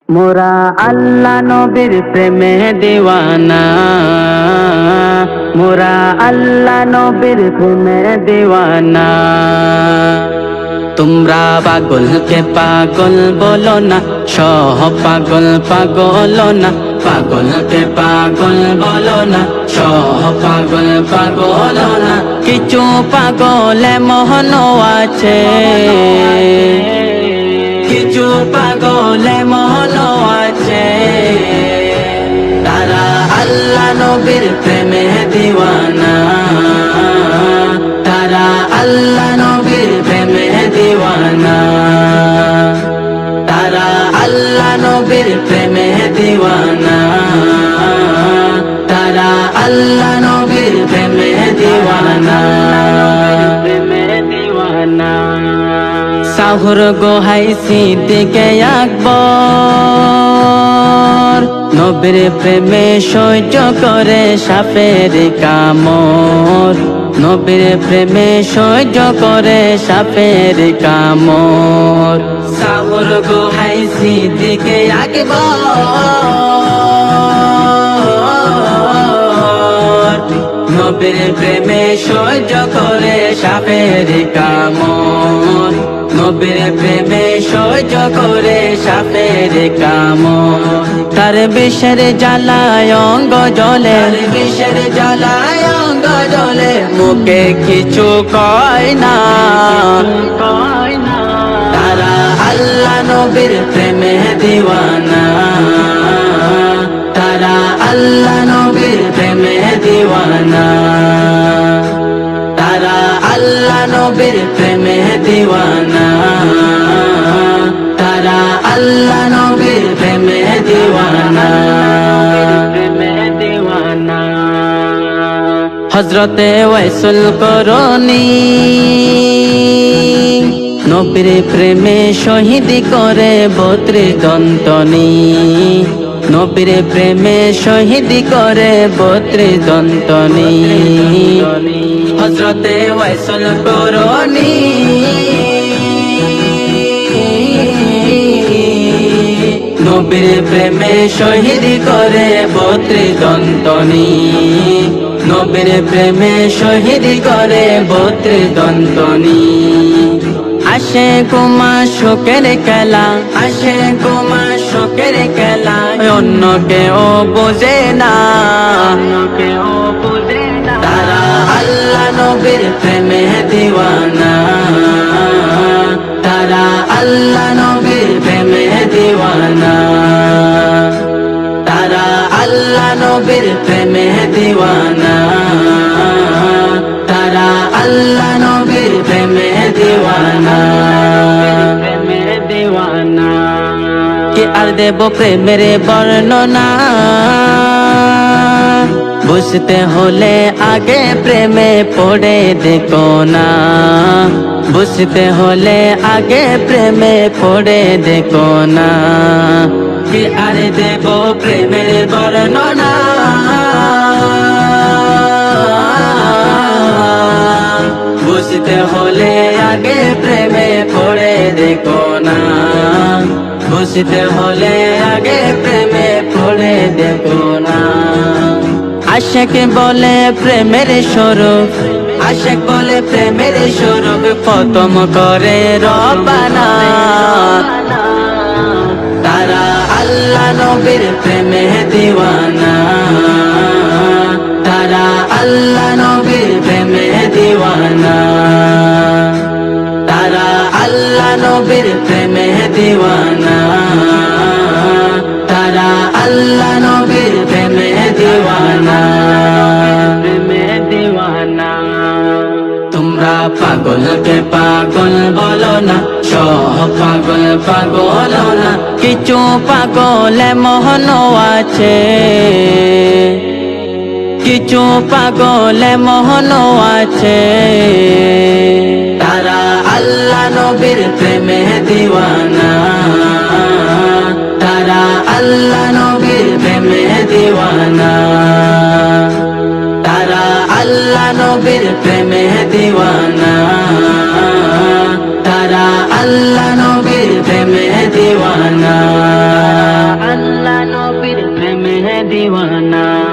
মোরা আল্লাহ নবীর প্রেমে দিওয়ানা, মোরা আল্লাহ নবীর প্রেমে দিওয়ানা। তোমরা পাগলকে পাগল বলো না, সহ পাগল পাগল না। পাগলকে পাগল বলো না, সহ পাগল পাগল না। কিছু পাগল মোহন আছে, কিছু পাগল মন আছে, তারা আল্লাহ নবীর প্রেমে দিওয়ানা, তারা আল্লাহ নবীর প্রেমে দিওয়ানা, তারা আল্লাহ নবীর প্রেমে দিওয়ানা, তারা আল্লাহ নবীর প্রেমে দিওয়ানা, প্রেমে দিওয়ানা। সাহুর গোহাই সিদ্দিকে আকবর, নবীর প্রেমে সহ্য করে সাপের কামড়, নবীর প্রেমে সহ্য করে সাপের কামড়। সাহুর গোহাই সিদ্দিকে আকবর, নবীর প্রেমে সহ্য করে সাপের কামড়, নবীর প্রেমে সহ্য করে সাপের কামড়। তার বিষের জ্বালায় অঙ্গ জ্বলে, বিষের জ্বালায় অঙ্গ জ্বলে, মুখে কিছু কয় না। তারা আল্লাহ নবীর প্রেমে দিওয়ানা, তারা আল্লাহ নবীর প্রেমে দিওয়ানা, তারা আল্লাহ নবীর প্রেমে দিওয়ানা, তারা আল্লাহ নবীর প্রেমে দিওয়ানা, প্রেমে দিওয়ানা। হযরতে ওয়াইসুল করনি নবীর প্রেমে শহীদ করে 32 দন্তনি, নবীর প্রেমে শহীদ করে 32 দন্তনি। হযরতে ওয়াইসুল করনি নবীর প্রেমে শহীদ করে 32 দন্তনি, নবীর প্রেমে শহীদ করে 32 দন্তনি। আসে কুমা শোকের খেলা, আসে কুমা শোকের খেলা, অন্য কেউ বোঝে না, অন্য কেউ বোঝে না। তারা আল্লাহ নবীর প্রেমে দিওয়ানা, তারা আল্লাহ নবীর প্রেমে দিওয়ানা, তারা আল্লাহ নবীর প্রেমে দিওয়ানা, তারা আল্লাহ নবীর প্রেমে দিওয়ানা, প্রেমে দিওয়ানা। কি আর দেব প্রেমের বর্ণনা, বুঝতে হলে আগে প্রেমে পড়ে দেখো না, বুঝতে হলে আগে প্রেমে পড়ে দেখো না। কি আর দেব প্রেমের বর্ণনা, বুঝতে হলে আগে প্রেমে পড়ে দেখো না, বুঝতে হলে আগে প্রেমে পড়ে দেখো না। আশিক বলে প্রেমের স্বরূপ, আশিক বলে প্রেমের স্বরূপ, খতম করে রবানা। তারা আল্লাহ নবীর প্রেমে দিওয়ানা, তারা আল্লাহ নবীর প্রেমে দিওয়ানা, তারা আল্লাহ নবীর প্রেমে দিওয়ানা, তারা আল্লাহ নবীর প্রেমে দিওয়ানা, প্রেমে দিওয়ানা। তোমরা পাগলকে পাগল বলো না, সহ পাগল পাগল না। কিছু পাগল মোহন আছে, কিছু পাগল মোহন আছে, তারা আল্লাহ নবীর প্রেমে দিওয়ানা, তারা আল্লাহ নবীর প্রেমে দিওয়ানা, তারা আল্লাহ নবীর প্রেমে দিওয়ানা, তারা আল্লাহ নবীর প্রেমে দিওয়ানা। দিওয়ানা।